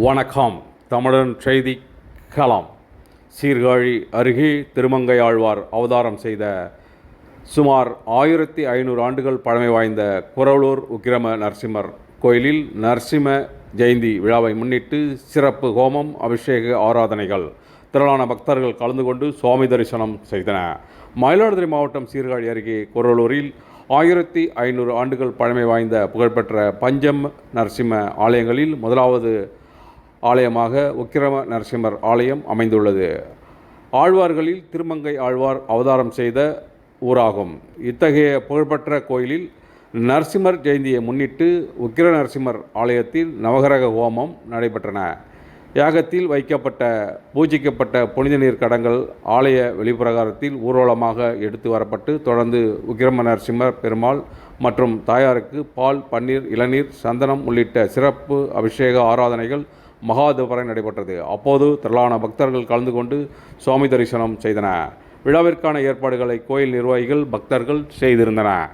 வணக்கம். தமிழன் செய்தி களம். சீர்காழி அருகே திருமங்கையாழ்வார் அவதாரம் செய்த சுமார் 1500 ஆண்டுகள் பழமை வாய்ந்த குரவலூர் உக்கிரம நரசிம்மர் கோயிலில் நரசிம்ம ஜெயந்தி விழாவை முன்னிட்டு சிறப்பு ஹோமம், அபிஷேக ஆராதனைகள். திரளான பக்தர்கள் கலந்து கொண்டு சுவாமி தரிசனம் செய்தனர். மயிலாடுதுறை மாவட்டம் சீர்காழி அருகே குரவலூரில் 1500 ஆண்டுகள் பழமை வாய்ந்த புகழ்பெற்ற பஞ்சம் நரசிம்ம ஆலயங்களில் முதலாவது ஆலயமாக உக்கிரம நரசிம்மர் ஆலயம் அமைந்துள்ளது. ஆழ்வார்களில் திருமங்கை ஆழ்வார் அவதாரம் செய்த ஊராகும். இத்தகைய புகழ்பெற்ற கோயிலில் நரசிம்மர் ஜெயந்தியை முன்னிட்டு உக்கிர நரசிம்மர் ஆலயத்தில் நவகிரக ஹோமம் நடைபெற்றன. யாகத்தில் வைக்கப்பட்ட பூஜிக்கப்பட்ட புனித நீர் கடங்கள் ஆலய வெளிப்பிரகாரத்தில் ஊர்வலமாக எடுத்து வரப்பட்டு தொடர்ந்து உக்கிரம நரசிம்மர் பெருமாள் மற்றும் தாயாருக்கு பால், பன்னீர், இளநீர், சந்தனம் உள்ளிட்ட சிறப்பு அபிஷேக ஆராதனைகள் மகாதீபரை நடைபெற்றது. அப்போது திரளான பக்தர்கள் கலந்து கொண்டு சுவாமி தரிசனம் செய்தனர். விழாவிற்கான ஏற்பாடுகளை கோயில் நிர்வாகிகள், பக்தர்கள் செய்திருந்தனர்.